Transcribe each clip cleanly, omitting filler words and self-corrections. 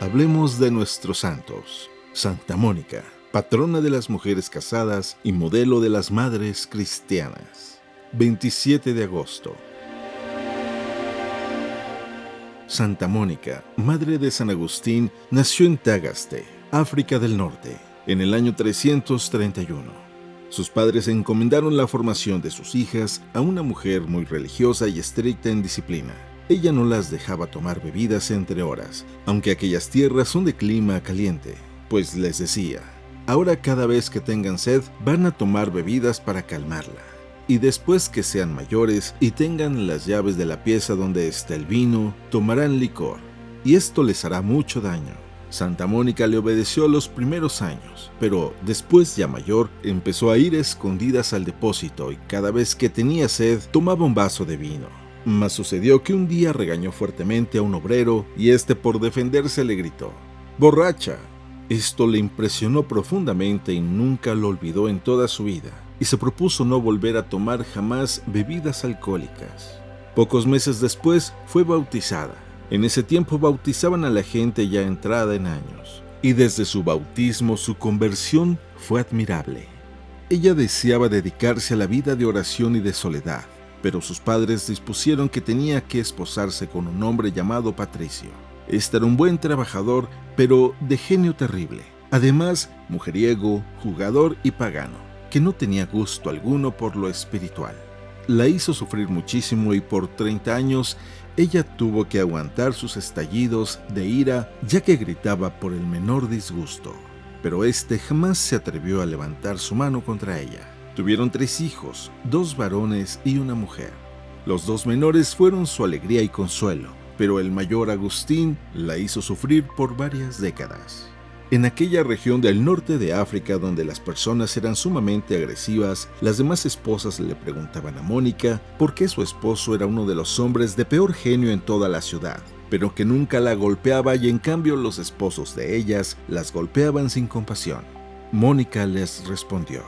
hablemos de nuestros santos. Santa Mónica, patrona de las mujeres casadas y modelo de las madres cristianas. 27 de agosto. Santa Mónica, madre de San Agustín, nació en Tagaste, África del Norte, en el año 331. Sus padres encomendaron la formación de sus hijas a una mujer muy religiosa y estricta en disciplina. Ella no las dejaba tomar bebidas entre horas, aunque aquellas tierras son de clima caliente, pues les decía: ahora cada vez que tengan sed van a tomar bebidas para calmarla, y después que sean mayores y tengan las llaves de la pieza donde está el vino, tomarán licor, y esto les hará mucho daño. Santa Mónica le obedeció los primeros años, pero después, ya mayor, empezó a ir a escondidas al depósito y cada vez que tenía sed tomaba un vaso de vino. Mas sucedió que un día regañó fuertemente a un obrero y éste, por defenderse, le gritó: ¡borracha! Esto le impresionó profundamente y nunca lo olvidó en toda su vida, y se propuso no volver a tomar jamás bebidas alcohólicas. Pocos meses después fue bautizada. En ese tiempo bautizaban a la gente ya entrada en años, y desde su bautismo su conversión fue admirable. Ella deseaba dedicarse a la vida de oración y de soledad, pero sus padres dispusieron que tenía que esposarse con un hombre llamado Patricio. Este era un buen trabajador, pero de genio terrible. Además, mujeriego, jugador y pagano, que no tenía gusto alguno por lo espiritual. La hizo sufrir muchísimo y por 30 años ella tuvo que aguantar sus estallidos de ira, ya que gritaba por el menor disgusto. Pero este jamás se atrevió a levantar su mano contra ella. Tuvieron 3 hijos, 2 varones y una mujer. Los 2 menores fueron su alegría y consuelo, pero el mayor, Agustín, la hizo sufrir por varias décadas. En aquella región del norte de África donde las personas eran sumamente agresivas, las demás esposas le preguntaban a Mónica por qué su esposo era uno de los hombres de peor genio en toda la ciudad, pero que nunca la golpeaba, y en cambio los esposos de ellas las golpeaban sin compasión. Mónica les respondió: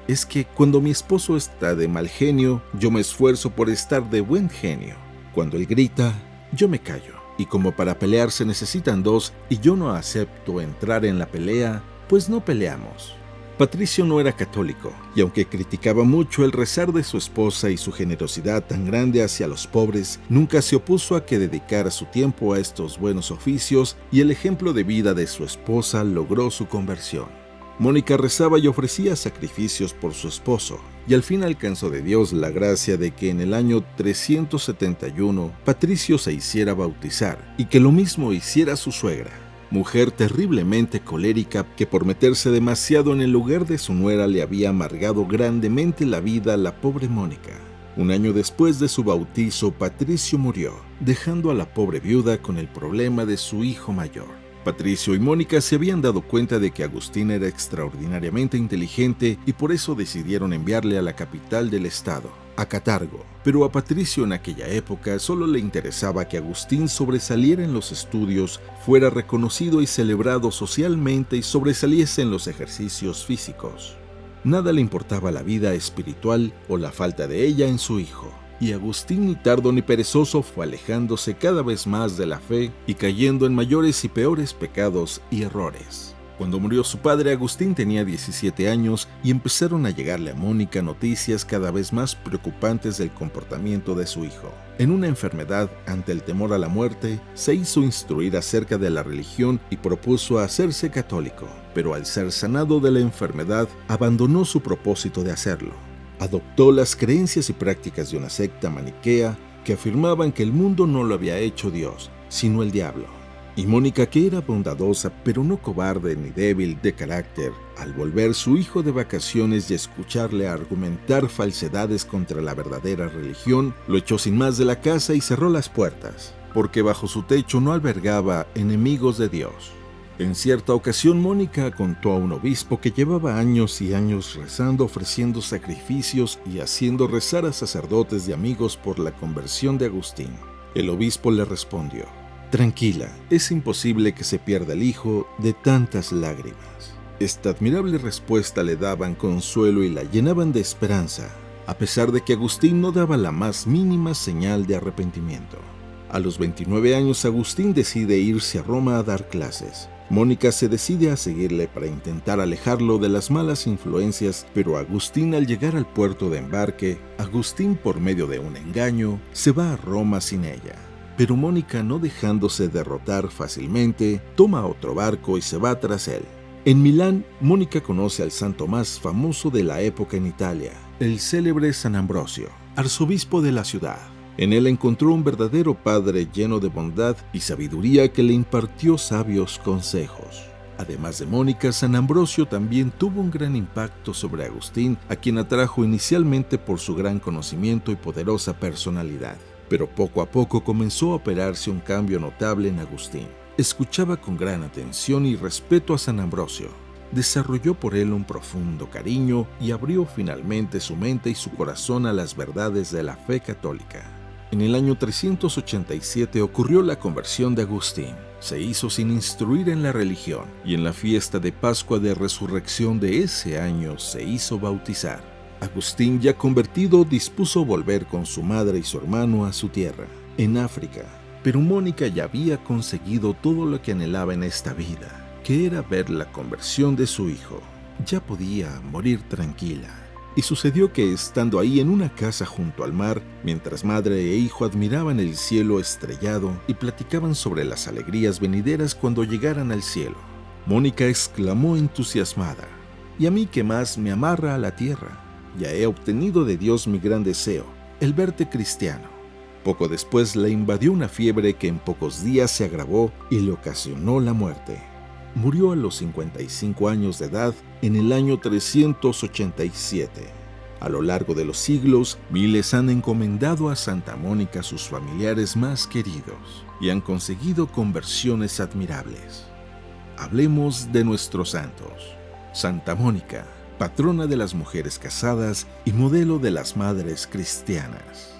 es que cuando mi esposo está de mal genio, yo me esfuerzo por estar de buen genio. Cuando él grita, yo me callo. Y como para pelear se necesitan 2 y yo no acepto entrar en la pelea, pues no peleamos. Patricio no era católico, y aunque criticaba mucho el rezar de su esposa y su generosidad tan grande hacia los pobres, nunca se opuso a que dedicara su tiempo a estos buenos oficios, y el ejemplo de vida de su esposa logró su conversión. Mónica rezaba y ofrecía sacrificios por su esposo, y al fin alcanzó de Dios la gracia de que en el año 371 Patricio se hiciera bautizar, y que lo mismo hiciera su suegra, mujer terriblemente colérica que por meterse demasiado en el lugar de su nuera le había amargado grandemente la vida a la pobre Mónica. Un año después de su bautizo, Patricio murió, dejando a la pobre viuda con el problema de su hijo mayor. Patricio y Mónica se habían dado cuenta de que Agustín era extraordinariamente inteligente y por eso decidieron enviarle a la capital del estado, a Catargo. Pero a Patricio en aquella época solo le interesaba que Agustín sobresaliera en los estudios, fuera reconocido y celebrado socialmente y sobresaliese en los ejercicios físicos. Nada le importaba la vida espiritual o la falta de ella en su hijo. Y Agustín, ni tardo ni perezoso, fue alejándose cada vez más de la fe y cayendo en mayores y peores pecados y errores. Cuando murió su padre, Agustín tenía 17 años y empezaron a llegarle a Mónica noticias cada vez más preocupantes del comportamiento de su hijo. En una enfermedad, ante el temor a la muerte, se hizo instruir acerca de la religión y propuso hacerse católico, pero al ser sanado de la enfermedad, abandonó su propósito de hacerlo. Adoptó las creencias y prácticas de una secta maniquea que afirmaban que el mundo no lo había hecho Dios, sino el diablo. Y Mónica, que era bondadosa pero no cobarde ni débil de carácter, al volver su hijo de vacaciones y escucharle argumentar falsedades contra la verdadera religión, lo echó sin más de la casa y cerró las puertas, porque bajo su techo no albergaba enemigos de Dios. En cierta ocasión, Mónica contó a un obispo que llevaba años y años rezando, ofreciendo sacrificios y haciendo rezar a sacerdotes y amigos por la conversión de Agustín. El obispo le respondió: tranquila, es imposible que se pierda el hijo de tantas lágrimas. Esta admirable respuesta le daban consuelo y la llenaban de esperanza, a pesar de que Agustín no daba la más mínima señal de arrepentimiento. A los 29 años, Agustín decide irse a Roma a dar clases. Mónica se decide a seguirle para intentar alejarlo de las malas influencias, pero Agustín, al llegar al puerto de embarque, Agustín, por medio de un engaño, se va a Roma sin ella. Pero Mónica, no dejándose derrotar fácilmente, toma otro barco y se va tras él. En Milán, Mónica conoce al santo más famoso de la época en Italia, el célebre San Ambrosio, arzobispo de la ciudad. En él encontró un verdadero padre lleno de bondad y sabiduría que le impartió sabios consejos. Además de Mónica, San Ambrosio también tuvo un gran impacto sobre Agustín, a quien atrajo inicialmente por su gran conocimiento y poderosa personalidad. Pero poco a poco comenzó a operarse un cambio notable en Agustín. Escuchaba con gran atención y respeto a San Ambrosio. Desarrolló por él un profundo cariño y abrió finalmente su mente y su corazón a las verdades de la fe católica. En el año 387 ocurrió la conversión de Agustín. Se hizo sin instruir en la religión y en la fiesta de Pascua de Resurrección de ese año se hizo bautizar. Agustín, ya convertido, dispuso volver con su madre y su hermano a su tierra, en África. Pero Mónica ya había conseguido todo lo que anhelaba en esta vida, que era ver la conversión de su hijo. Ya podía morir tranquila. Y sucedió que, estando ahí en una casa junto al mar, mientras madre e hijo admiraban el cielo estrellado y platicaban sobre las alegrías venideras cuando llegaran al cielo, Mónica exclamó entusiasmada: «¿Y a mí qué más me amarra a la tierra? Ya he obtenido de Dios mi gran deseo, el verte cristiano». Poco después la invadió una fiebre que en pocos días se agravó y le ocasionó la muerte. Murió a los 55 años de edad en el año 387. A lo largo de los siglos, miles han encomendado a Santa Mónica a sus familiares más queridos y han conseguido conversiones admirables. Hablemos de nuestros santos. Santa Mónica, patrona de las mujeres casadas y modelo de las madres cristianas.